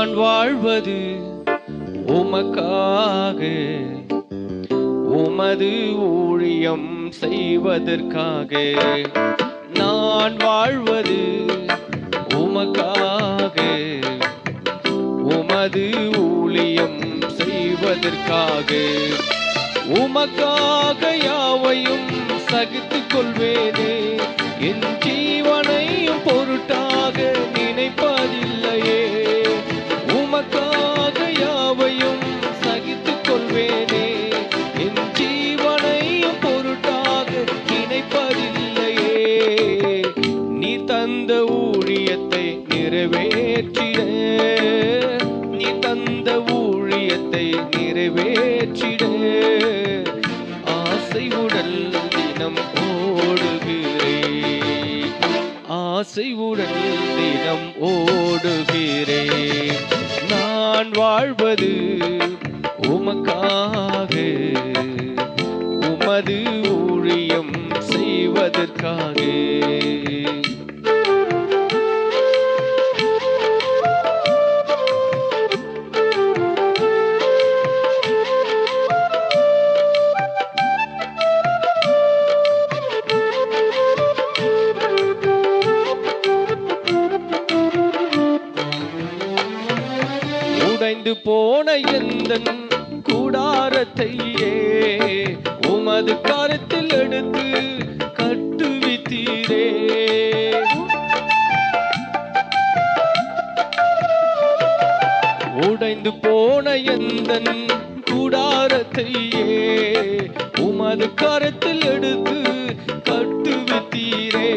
நான் வாழ்வது உமக்காக, உமது ஊழியம் செய்வதற்காக. நான் வாழ்வது உமக்காக, உமது ஊழியம் செய்வதற்காக. உமக்காக யாவையும் சகித்துக் கொள்வேனே, என் ஜீவனையும் பொருட்டாக நினைப்பதில்லையே. உமக்காக யாவையும் சகித்துக் கொள்வேனே, என் ஜீவனையும் பொருட்டாக நினைப்பதில்லையே. நீ தந்த ஊழியத்தை நிறைவேற்றிட, நீ தந்த ஊழியத்தை நிறைவேற்றிட ஆசைவுடன் தினம் ஓடுகிறேன், ஆசைவுடன் தினம் ஓடுகிறேன். நான் வாழ்வது உமக்காக, உமது ஊழியம் செய்வதற்காக. உடைந்து போன எந்தன் கூடாரத்தையே உமது கரத்தில் எடுத்து கட்டுவித்தீரே. உடைந்து போன எந்தன் கூடாரத்தையே உமது கரத்தில் எடுத்து கட்டுவித்தீரே.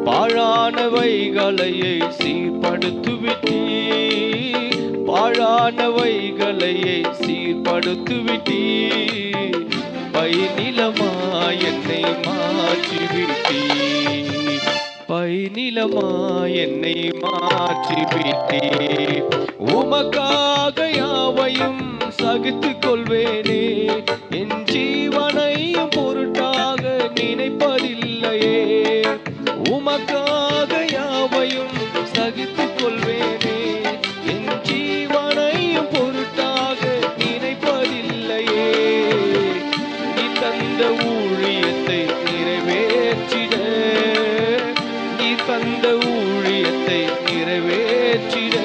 பாழானவைகளையை சீர்படுத்துவிட்டீர், பாழானவைகளையை சீர்படுத்துவிட்டீர். பைநிலமாய் என்னை மாற்றிவிட்டீர், பைநிலமாய் என்னை மாற்றிவிட்டீர். உமக்காக யாவையும் சகித்துக் கொள்வேனே, என் ஜீவனையும் பொருட்டாக நினைப்பதில்லையே. உமக்காக யாவையும் சகித்துக் கொள்வேனே, என் ஜீவனையும் பொருட்டாக நினைப்பதில்லையே. நீ தந்த ஊழியத்தை நிறைவேற்றிட, நீ தந்த ஊழியத்தை நிறைவேற்றிட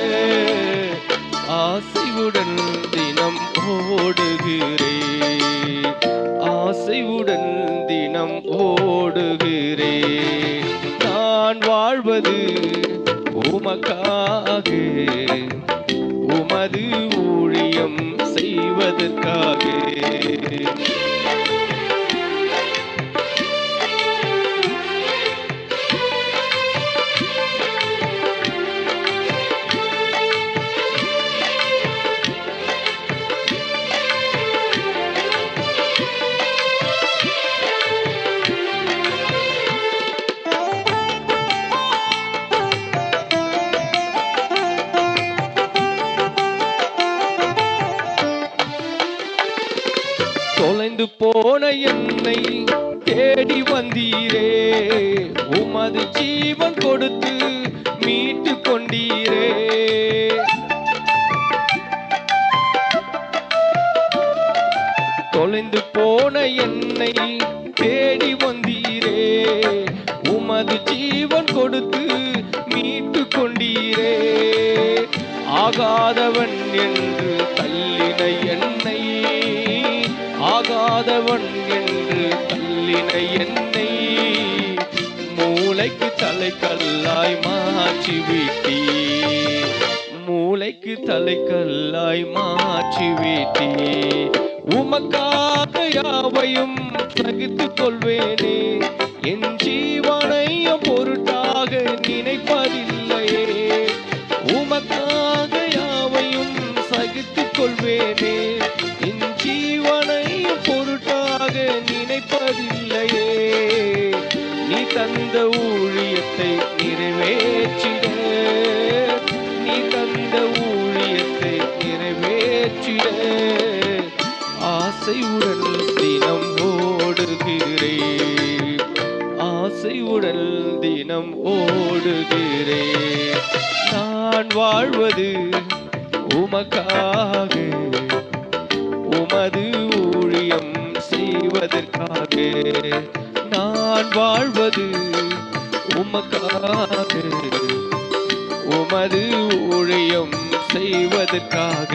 ஆசைவுடன் தினம் ஓடுகிறேன், ஆசைவுடன் தினம் ஓடுகிறேன். நான் வாழ்வது உமக்காக, உமது ஊழியம் செய்வதற்காக. தொலைந்து போன என்னை தேடி வந்தீரே, உமது ஜீவன் கொடுத்து மீட்டு கொண்டீரே. தொலைந்து போன என்னை தேடி வந்தீரே, உமது ஜீவன் கொடுத்து மீட்டு கொண்டீரே. ஆகாதவன் என்று தள்ளின என்னை, ஆகாதவன் என்று தள்ளின என்னை மூளைக்கு தலைக்கல்லாய் மாற்றிவிட்டீர், மூளைக்கு தலைக்கல்லாய் மாற்றிவிட்டீர். உமக்காக யாவையும் சகித்துக் கொள்வேனே, என் ஜீவனையும் பொருட்டாக நினைப்பதில்லையே. உமக்காக யாவையும் சகித்துக் கொள்வேனே, என் ஜீவனையும் பொருட்டாக நினைப்பதில்லையே. நீ தந்த ஊழியத்தை நிறைவேற்றிட, நீ தந்த ஊழியத்தை நிறைவேற்றிட ஆசைவுடன் தினம் ஓடுகிறேன், ஆசைவுடன் தினம் ஓடுகிறேன். நான் வாழ்வது செய்வதற்காக நான் வாழ்வது உமக்காக, உமது ஊழியம் செய்வதற்காக